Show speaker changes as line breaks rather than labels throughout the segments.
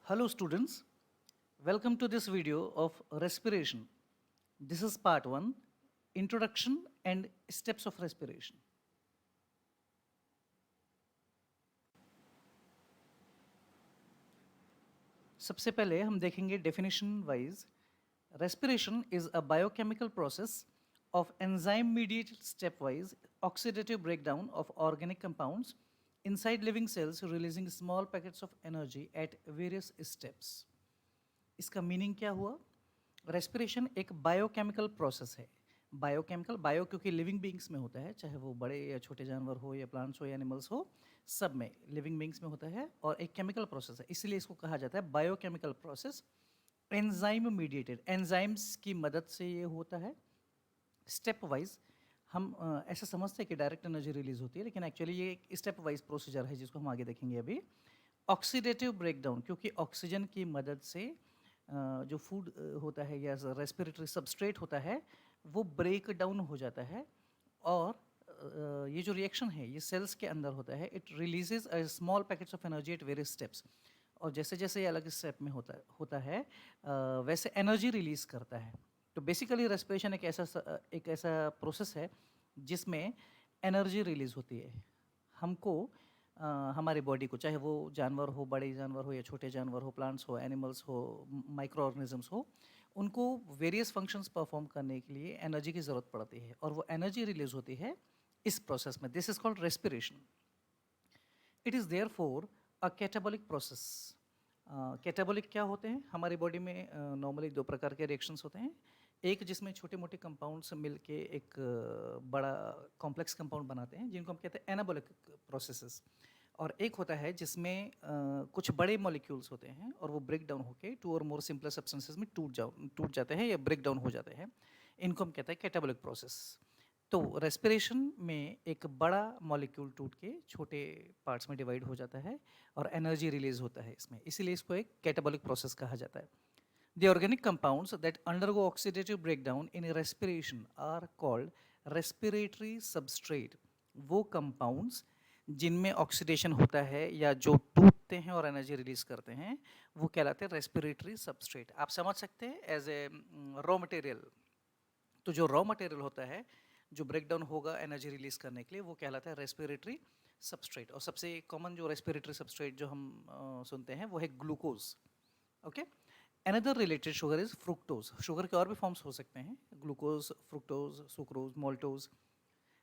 Hello students, welcome to this video of respiration. This is part 1, introduction and steps of respiration. सबसे पहले हम देखेंगे definition wise. Respiration is a biochemical process of enzyme mediated stepwise oxidative breakdown of organic compounds inside living cells releasing small packets of energy at various steps. इसका meaning क्या हुआ? Respiration एक biochemical process है. Biochemical, bio क्योंकि living beings में होता है, चाहे वो बड़े या छोटे जानवर हो या प्लांट्स हो या एनिमल्स हो, सब में लिविंग बींग्स में होता है और एक केमिकल प्रोसेस है, इसलिए इसको कहा जाता है biochemical process. Enzyme mediated, enzymes की मदद से ये होता है. स्टेप वाइज हम ऐसा समझते हैं कि डायरेक्ट एनर्जी रिलीज होती है, लेकिन एक्चुअली ये एक स्टेप वाइज प्रोसीजर है जिसको हम आगे देखेंगे अभी. ऑक्सीडेटिव ब्रेकडाउन, क्योंकि ऑक्सीजन की मदद से जो फूड होता है या रेस्पिरेटरी सबस्ट्रेट होता है वो ब्रेक डाउन हो जाता है और ये जो रिएक्शन है ये सेल्स के अंदर होता है. It releases a small packets of energy at various steps, और जैसे जैसे ये अलग स्टेप में होता है वैसे एनर्जी रिलीज करता है. तो बेसिकली रेस्पिरेशन एक ऐसा प्रोसेस है जिसमें एनर्जी रिलीज होती है. हमको हमारी बॉडी को, चाहे वो जानवर हो, बड़े जानवर हो या छोटे जानवर हो, प्लांट्स हो, एनिमल्स हो, माइक्रो ऑर्गेनिजम्स हो, उनको वेरियस फंक्शंस परफॉर्म करने के लिए एनर्जी की ज़रूरत पड़ती है और वो एनर्जी रिलीज होती है इस प्रोसेस में. This is called respiration. It is there for a catabolic process. Catabolic क्या होते हैं? हमारी बॉडी में नॉर्मली दो प्रकार के रिएक्शंस होते हैं. एक जिसमें छोटे मोटे कंपाउंड्स मिलके एक बड़ा कॉम्प्लेक्स कंपाउंड बनाते हैं जिनको हम कहते हैं एनाबॉलिक प्रोसेसेस, और एक होता है जिसमें कुछ बड़े मॉलिक्यूल्स होते हैं और वो ब्रेक डाउन होके टू और मोर सिंपलर सब्सटेंसेस में टूट जाते हैं या ब्रेक डाउन हो जाते हैं. इनको हम कहते हैं कैटाबॉलिक प्रोसेस. तो रेस्पिरेशन में एक बड़ा मॉलिक्यूल टूट के छोटे पार्ट्स में डिवाइड हो जाता है और एनर्जी रिलीज होता है इसमें, इसीलिए इसको एक कैटाबॉलिक प्रोसेस कहा जाता है. The organic compounds that undergo oxidative breakdown in respiration are called respiratory substrate. वो compounds जिनमें ऑक्सीडेशन होता है या जो टूटते हैं और एनर्जी रिलीज करते हैं वो कहलाते हैं रेस्पिरेटरी सबस्ट्रेट. आप समझ सकते हैं एज ए रॉ मटेरियल. तो जो रॉ मटेरियल होता है जो ब्रेक डाउन होगा एनर्जी रिलीज करने के लिए वो कहलाता है रेस्पिरेटरी सबस्ट्रेट. और सबसे कॉमन जो रेस्पिरेटरी सबस्ट्रेट जो हम सुनते हैं वो है glucose. Okay. Another related sugar is fructose. Sugar के और भी फॉर्म्स हो सकते हैं, glucose, fructose, sucrose, maltose.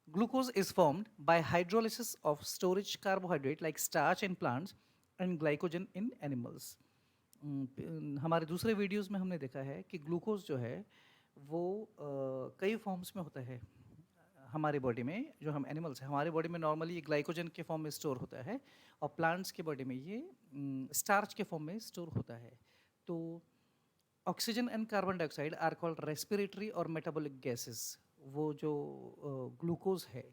Glucose is formed by hydrolysis of storage carbohydrate like starch in plants and glycogen in animals. हमारे दूसरे वीडियोस में हमने देखा है कि ग्लूकोज जो है वो कई फॉर्म्स में होता है हमारी बॉडी में. जो हम एनिमल्स हैं हमारी बॉडी में नॉर्मली ये ग्लाइकोजन के फॉर्म में स्टोर होता है और प्लांट्स की बॉडी में ये स्टार्च के फॉर्म में स्टोर होता है. तो oxygen and carbon dioxide are called respiratory और मेटाबॉलिक गैसेस. वो जो ग्लूकोज है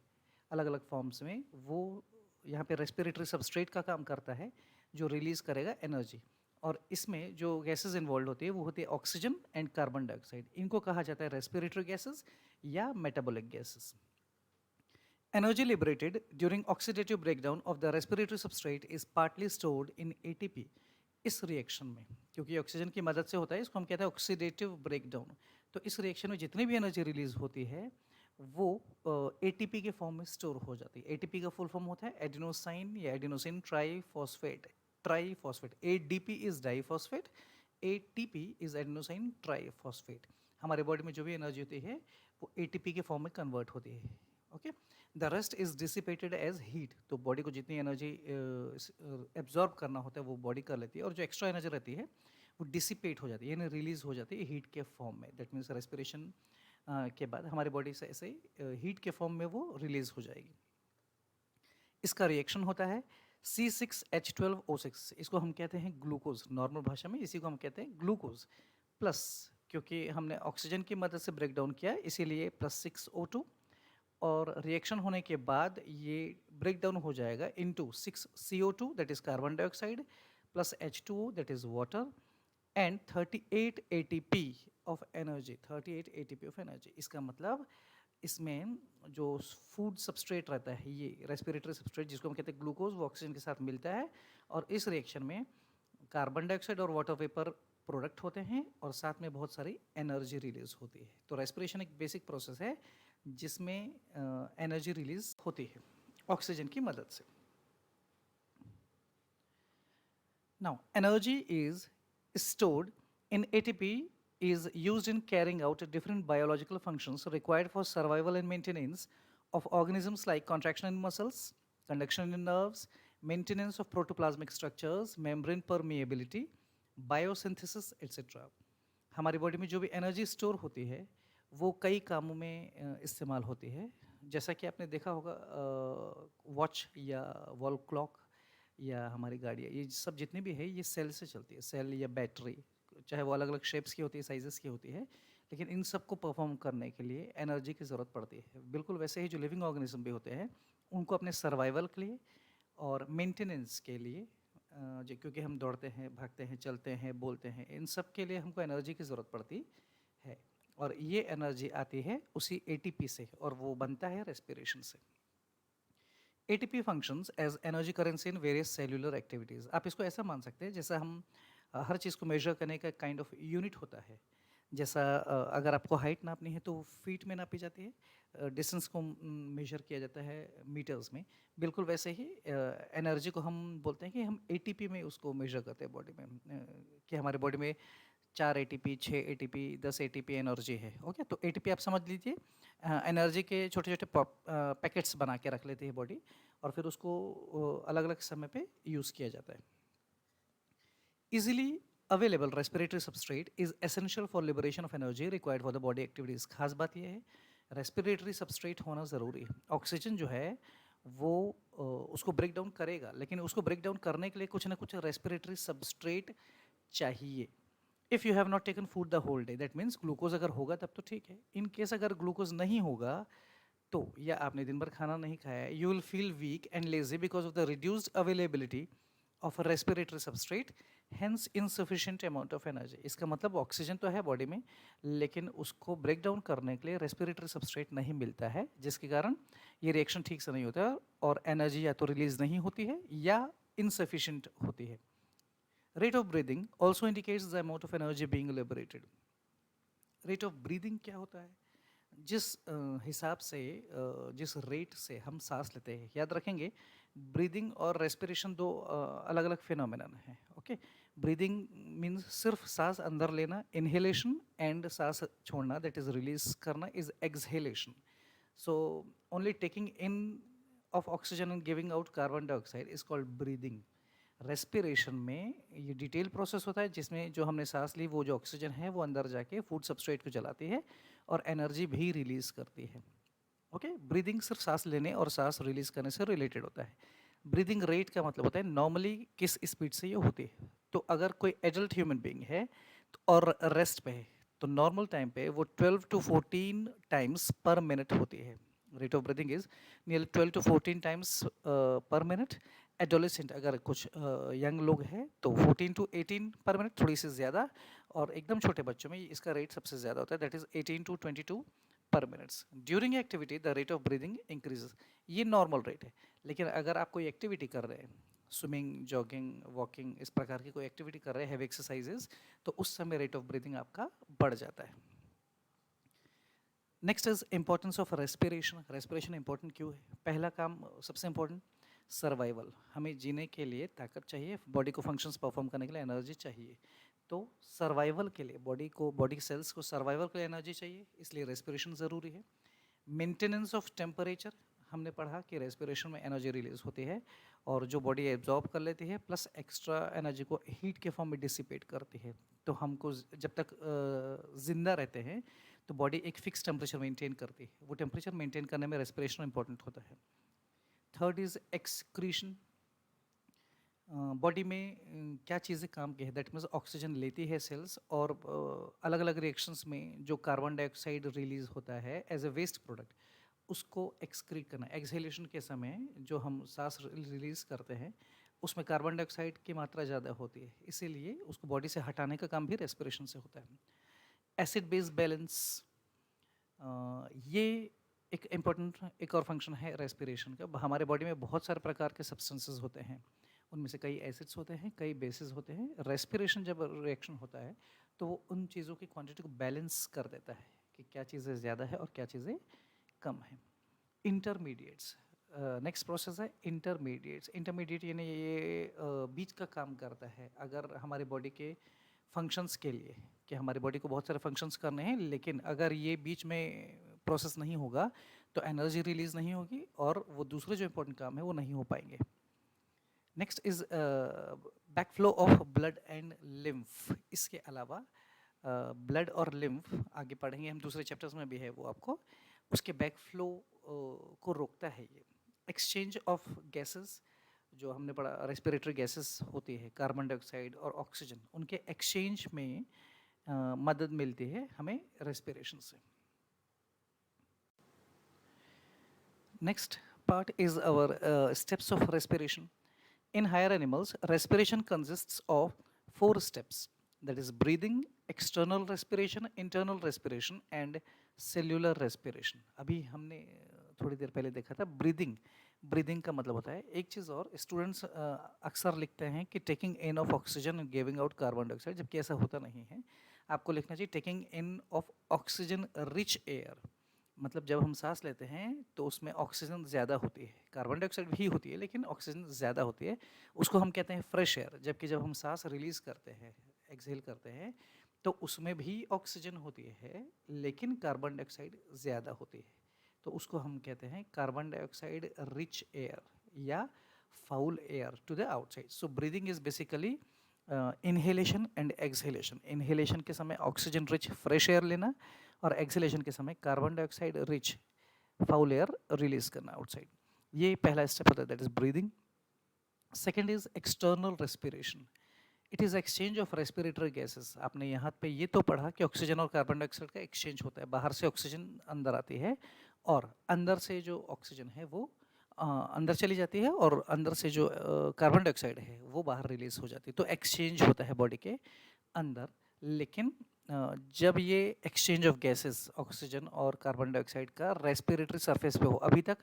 अलग अलग फॉर्म्स में वो यहाँ पे रेस्पिरेटरी सबस्ट्रेट का काम करता है जो रिलीज करेगा एनर्जी. और इसमें जो गैसेस इन्वॉल्व होती है वो होती है ऑक्सीजन एंड कार्बन डाइऑक्साइड. इनको कहा जाता है रेस्पिरेटरी गैसेस या metabolic gases. Energy liberated during oxidative breakdown of the respiratory substrate is partly stored in ATP. इस रिएक्शन में, क्योंकि ऑक्सीजन की मदद से होता है, इसको हम कहते हैं ऑक्सीडेटिव ब्रेकडाउन. तो इस रिएक्शन में जितनी भी एनर्जी रिलीज होती है वो एटीपी के फॉर्म में स्टोर हो जाती है. एटीपी का फुल फॉर्म होता है एडिनोसाइन या adenosine triphosphate. Triphosphate, ADP is diphosphate, ATP is adenosine triphosphate. हमारे बॉडी में जो भी एनर्जी होती है वो एटीपी के फॉर्म में कन्वर्ट होती है. Okay. The rest is dissipated as heat. तो बॉडी को जितनी एनर्जी एब्जॉर्ब करना होता है वो बॉडी कर लेती है और जो एक्स्ट्रा एनर्जी रहती है वो डिसिपेट हो जाती है यानी रिलीज हो जाती है हीट के फॉर्म में. दैट मीन्स रेस्पिरेशन के बाद हमारी बॉडी से ऐसे हीट के फॉर्म में वो रिलीज हो जाएगी. इसका रिएक्शन होता है C6H12O6. इसको हम कहते हैं ग्लूकोज नॉर्मल भाषा में, इसी को हम कहते हैं ग्लूकोज प्लस, क्योंकि हमने ऑक्सीजन की मदद से ब्रेक डाउन किया इसीलिए +6O2. और रिएक्शन होने के बाद ये ब्रेक डाउन हो जाएगा into 6CO2 that is carbon dioxide plus H2O that is water and 38 ATP of energy. 38 ATP of energy. इसका मतलब इसमें जो फूड सबस्ट्रेट रहता है ये रेस्पिरेटरी सबस्ट्रेट जिसको हम कहते हैं ग्लूकोज वो ऑक्सीजन के साथ मिलता है और इस रिएक्शन में कार्बन डाइऑक्साइड और वाटर वेपर प्रोडक्ट होते हैं और साथ में बहुत सारी एनर्जी रिलीज होती है। तो रेस्पिरेशन एक बेसिक प्रोसेस है जिसमें एनर्जी रिलीज होती है ऑक्सीजन की मदद से। Now, energy is stored in ATP is used in carrying out different biological functions required for survival and maintenance of organisms like contraction in muscles, conduction in nerves, maintenance of protoplasmic structures, membrane permeability, biosynthesis, etc. हमारी body में जो भी energy store होती है वो कई कामों में इस्तेमाल होती है। जैसा कि आपने देखा होगा वॉच या वॉल क्लॉक या हमारी गाड़ियाँ, ये सब जितनी भी है ये सेल से चलती है। सेल या बैटरी, चाहे वो अलग अलग शेप्स की होती है, साइजेस की होती है, लेकिन इन सब को परफॉर्म करने के लिए एनर्जी की ज़रूरत पड़ती है। बिल्कुल वैसे ही जो लिविंग ऑर्गेनिज्म भी होते हैं उनको अपने सर्वाइवल के लिए और मेंटेनेंस के लिए जो, क्योंकि हम दौड़ते हैं, भागते हैं, चलते हैं, बोलते हैं, इन सब के लिए हमको एनर्जी की ज़रूरत पड़ती है। और ये एनर्जी आती है उसी एटीपी से और वो बनता है रेस्पिरेशन से। ATP functions as energy currency in various cellular activities. आप इसको ऐसा मान सकते हैं जैसा हम हर चीज़ को मेजर करने का काइंड ऑफ यूनिट होता है। जैसा अगर आपको हाइट नापनी है तो फीट में नापी जाती है, डिस्टेंस को मेजर किया जाता है मीटर्स में। बिल्कुल वैसे ही एनर्जी को हम बोलते हैं कि हम ATP में उसको मेजर करते हैं बॉडी में, कि हमारे बॉडी में 4 ATP, 6 ATP, 10 ATP एनर्जी है। ओके, तो ATP आप समझ लीजिए एनर्जी के छोटे छोटे पैकेट्स बना के रख लेती है बॉडी और फिर उसको अलग अलग समय पे यूज़ किया जाता है। Easily available respiratory substrate is essential for liberation of energy required for the body activities. खास बात यह है रेस्पिरेटरी सबस्ट्रेट होना ज़रूरी है। ऑक्सीजन जो है वो उसको ब्रेक डाउन करेगा, लेकिन उसको ब्रेक डाउन करने के लिए कुछ ना कुछ रेस्पिरेटरी सबस्ट्रेट चाहिए। If you have not taken food the whole day, that means glucose अगर होगा तब तो ठीक है। इन केस अगर ग्लूकोज नहीं होगा तो, या आपने दिन भर खाना नहीं खाया, you will feel weak and lazy because of the reduced availability of respiratory substrate, hence insufficient amount of energy. इसका मतलब ऑक्सीजन तो है बॉडी में, लेकिन उसको ब्रेक डाउन करने के लिए रेस्पिरेटरी सबस्ट्रेट नहीं मिलता है, जिसके कारण ये रिएक्शन ठीक से नहीं होता है और एनर्जी या तो रिलीज नहीं होती है या इनसफिशिएंट होती है। Rate of breathing also indicates the amount of energy being liberated. Rate of breathing क्या होता है? जिस हिसाब से जिस रेट से हम सांस लेते हैं, याद रखेंगे ब्रीदिंग और रेस्पिरेशन दो अलग अलग फिनोमेनन है। ओके, ब्रीदिंग मीन्स सिर्फ सांस अंदर लेना, इनहेलेशन, एंड सांस छोड़ना दैट इज रिलीज करना is exhalation. So only taking in of oxygen and giving out carbon dioxide is called breathing. Respiration में ये डिटेल प्रोसेस होता है जिसमें जो हमने सांस ली वो जो ऑक्सीजन है वो अंदर जाके फूड सबस्ट्रेट को जलाती है और एनर्जी भी रिलीज करती है। ओके, ब्रीदिंग सिर्फ सांस लेने और सांस रिलीज करने से रिलेटेड होता है। ब्रीदिंग रेट का मतलब होता है नॉर्मली किस स्पीड से ये होती है। तो अगर कोई एडल्ट ह्यूमन बीइंग है और रेस्ट पे है तो नॉर्मल टाइम पे वो 12 to 14 टाइम्स पर मिनट होती है। Rate of breathing is nearly 12 to 14 times पर मिनट। एडोलेसेंट अगर कुछ यंग लोग हैं तो 14 to 18 पर मिनट, थोड़ी सी ज़्यादा, और एकदम छोटे बच्चों में इसका रेट सबसे ज़्यादा होता है, दैट इज़ 18 to 22 पर minutes. During activity the rate of breathing increases, ये नॉर्मल रेट है। लेकिन अगर आप कोई एक्टिविटी कर रहे हैं, स्विमिंग, जॉगिंग, वॉकिंग, इस प्रकार की कोई एक्टिविटी कर रहे हैं, हैवी एक्सरसाइजेज, तो उस समय रेट ऑफ ब्रीदिंग आपका बढ़ जाता है। Next is importance of respiration. Respiration important क्यों है? पहला काम सबसे इंपॉर्टेंट, सर्वाइवल। हमें जीने के लिए ताकत चाहिए, बॉडी को फंक्शंस परफॉर्म करने के लिए एनर्जी चाहिए। तो सर्वाइवल के लिए बॉडी सेल्स को सर्वाइवल के लिए एनर्जी चाहिए, इसलिए रेस्पिरेशन ज़रूरी है। मेंटेनेंस ऑफ टेम्परेचर, हमने पढ़ा कि रेस्पिरेशन में एनर्जी रिलीज होती है और जो बॉडी एब्जॉर्ब कर लेती है प्लस एक्स्ट्रा एनर्जी को हीट के फॉर्म में डिसिपेट करती है। तो हमको जब तक जिंदा रहते हैं तो बॉडी एक फिक्स टेम्परेचर मेंटेन करती है, वो टेम्परेचर मेंटेन करने में रेस्पिरेशन इंपॉर्टेंट होता है। Third is excretion. बॉडी में क्या चीज़ें काम की है, दैट मीन्स ऑक्सीजन लेती है सेल्स और अलग अलग रिएक्शंस में जो कार्बन डाइऑक्साइड रिलीज होता है एज ए वेस्ट प्रोडक्ट, उसको एक्सक्रीट करना। एक्सहेलेशन के समय जो हम सांस रिलीज करते हैं उसमें कार्बन डाइऑक्साइड की मात्रा ज़्यादा होती है, इसीलिए उसको बॉडी से हटाने का काम भी रेस्पिरेशन से होता है। एसिड बेस बैलेंस, ये एक और फंक्शन है रेस्पिरेशन का। हमारे बॉडी में बहुत सारे प्रकार के सब्सटेंसेस होते हैं, उनमें से कई एसिड्स होते हैं, कई बेसिस होते हैं। रेस्पिरेशन जब रिएक्शन होता है तो वो उन चीज़ों की क्वांटिटी को बैलेंस कर देता है कि क्या चीज़ें ज़्यादा है और क्या चीज़ें कम है। इंटरमीडिएट्स, नेक्स्ट प्रोसेस है इंटरमीडिएट्स। इंटरमीडिएट यानी ये बीच का काम करता है। अगर हमारी बॉडी के फंक्शंस के लिए, कि हमारी बॉडी को बहुत सारे फंक्शंस करने हैं, लेकिन अगर ये बीच में प्रोसेस नहीं होगा तो एनर्जी रिलीज नहीं होगी और वो दूसरे जो इंपॉर्टेंट काम है वो नहीं हो पाएंगे। Next is backflow of blood and lymph. इसके अलावा ब्लड और लिम्फ आगे पढ़ेंगे हम, दूसरे चैप्टर्स में भी है वो आपको, उसके बैकफ्लो को रोकता है ये। एक्सचेंज ऑफ गैसेस, जो हमने पढ़ा रेस्पिरेटरी गैसेस होती है, कार्बन डाइऑक्साइड और ऑक्सीजन, उनके एक्सचेंज में मदद मिलती है हमें रेस्पिरेशन से। Next part is our steps of respiration. In higher animals, respiration consists of 4 steps, that is breathing, external respiration, internal respiration and cellular respiration. अभी हमने थोड़ी देर पहले देखा था ब्रीदिंग। ब्रीदिंग का मतलब होता है एक चीज़, और स्टूडेंट्स अक्सर लिखते हैं कि taking in of oxygen and giving out carbon dioxide, जबकि ऐसा होता नहीं है। आपको लिखना चाहिए taking in of oxygen rich air. मतलब जब हम सांस लेते हैं तो उसमें ऑक्सीजन ज़्यादा होती है, कार्बन डाइऑक्साइड भी होती है लेकिन ऑक्सीजन ज़्यादा होती है, उसको हम कहते हैं फ्रेश एयर। जबकि जब हम सांस रिलीज़ करते हैं, एक्सहेल करते हैं, तो उसमें भी ऑक्सीजन होती है लेकिन कार्बन डाइऑक्साइड ज़्यादा होती है, तो उसको हम कहते हैं कार्बन डाइऑक्साइड रिच एयर या foul air to the outside. So breathing is basically inhalation and exhalation. Inhalation के समय ऑक्सीजन रिच फ्रेश एयर लेना और एक्सहेलेशन के समय carbon dioxide rich foul air release करना आउटसाइड। ये पहला स्टेप होता है, that is breathing. Second is external respiration. It is exchange of respiratory gases. आपने यहाँ पे ये तो पढ़ा कि ऑक्सीजन और कार्बन डाइऑक्साइड का एक्सचेंज होता है, बाहर से ऑक्सीजन अंदर आती है और अंदर से जो ऑक्सीजन है वो अंदर चली जाती है और अंदर से जो कार्बन डाइऑक्साइड है वो बाहर रिलीज हो जाती है। तो एक्सचेंज होता है बॉडी के अंदर। लेकिन जब ये एक्सचेंज ऑफ गैसेस ऑक्सीजन और कार्बन डाइऑक्साइड का रेस्पिरेटरी सरफेस पे हो, अभी तक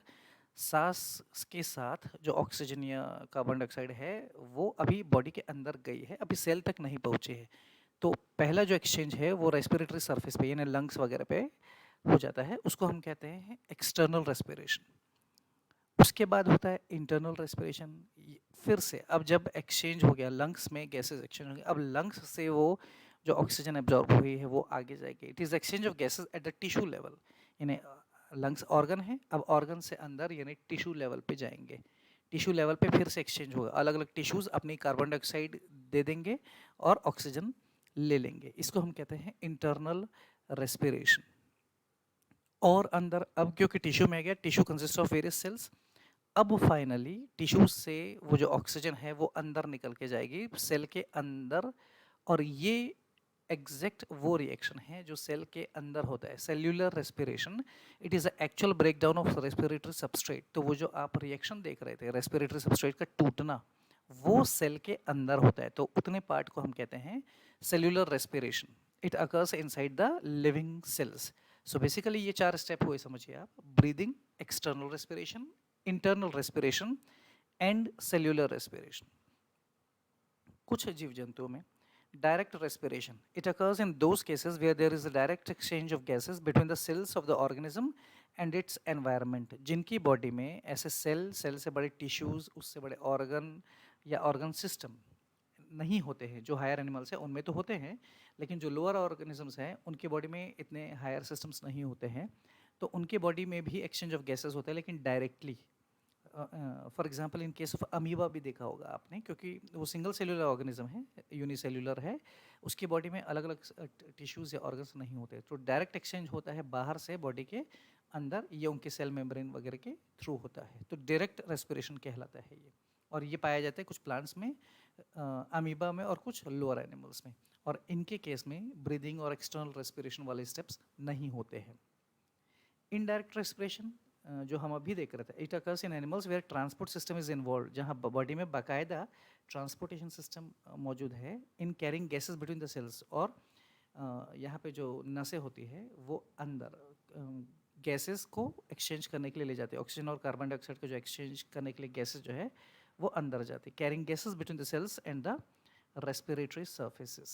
सांस के साथ जो ऑक्सीजन या कार्बन डाइऑक्साइड है वो अभी बॉडी के अंदर गई है, अभी सेल तक नहीं पहुंची है। तो पहला जो एक्सचेंज है वो रेस्पिरेटरी सरफेस पे यानी लंग्स वगैरह पे हो जाता है, उसको हम कहते हैं एक्सटर्नल रेस्पिरेशन। उसके बाद होता है इंटरनल रेस्पिरेशन। फिर से अब जब एक्सचेंज हो गया, लंग्स में गैसेस एक्सचेंज हो गया, अब लंग्स से वो जो ऑक्सीजन एब्जॉर्ब हुई है वो आगे जाएगी। It is exchange of gases at the tissue level, यानी लंग्स ऑर्गन है, अब ऑर्गन से अंदर यानी टिश्यू लेवल पे जाएंगे। टिश्यू लेवल पे फिर से एक्सचेंज होगा, अलग अलग टिश्यूज अपनी कार्बन डाइऑक्साइड दे देंगे और ऑक्सीजन ले लेंगे। इसको हम कहते हैं इंटरनल रेस्पिरेशन। और अंदर अब क्योंकि टिश्यू में आ गया, tissue consist of various cells, अब फाइनली टिश्यू से वो जो ऑक्सीजन है वो अंदर निकल के जाएगी सेल के अंदर। और ये एग्जैक्ट वो रिएक्शन है जो सेल के अंदर होता है, cellular respiration. It is actual breakdown of respiratory substrate. तो वो जो आप रिएक्शन देख रहे थे रेस्पिरेटरी सबस्ट्रेट का टूटना, वो सेल के अंदर होता है, तो उतने पार्ट को हम कहते हैं cellular respiration. It occurs inside the living cells. So basically ये 4 स्टेप हुए समझिए आप, breathing, external respiration, internal respiration and cellular respiration. कुछ जीव जंतुओं में direct respiration, it occurs in those cases where there is a direct exchange of gases between the cells of the organism and its environment. जिनकी body में ऐसे cell से बड़े tissues, उससे बड़े ऑर्गन या ऑर्गन सिस्टम नहीं होते हैं। जो हायर एनिमल्स हैं उनमें तो होते हैं, लेकिन जो लोअर ऑर्गेनिजम्स हैं उनकी बॉडी में इतने हायर सिस्टम्स नहीं होते हैं, तो उनके बॉडी में भी एक्सचेंज ऑफ गैसेस होता है लेकिन directly. For example in case of amoeba भी देखा होगा आपने, क्योंकि वो सिंगल सेलुलर ऑर्गेनिज्म है, यूनिसेल्युलर है, उसकी बॉडी में अलग अलग टिश्यूज या ऑर्गन्स नहीं होते, तो डायरेक्ट एक्सचेंज होता है बाहर से बॉडी के अंदर, ये उनके सेल मेम्ब्रेन वगैरह के थ्रू होता है, तो डायरेक्ट रेस्पिरेशन कहलाता है ये। और ये पाया जाता है कुछ प्लांट्स में, अमीबा में और कुछ लोअर एनिमल्स में, और इनके केस में ब्रीदिंग और एक्सटर्नल रेस्पिरेशन वाले स्टेप्स नहीं होते हैं। इनडायरेक्ट रेस्पिरेशन जो हम अभी देख रहे थे, it occurs in animals where transport system is involve, जहाँ बॉडी में बाकायदा ट्रांसपोर्टेशन सिस्टम मौजूद है in carrying gases between the cells. और यहाँ पे जो नसें होती है वो अंदर गैसेस को एक्सचेंज करने के लिए ले जाते हैं, ऑक्सीजन और कार्बन डाइऑक्साइड को जो एक्सचेंज करने के लिए गैसेस जो है वो अंदर जाती, carrying gases between the cells and the respiratory surfaces.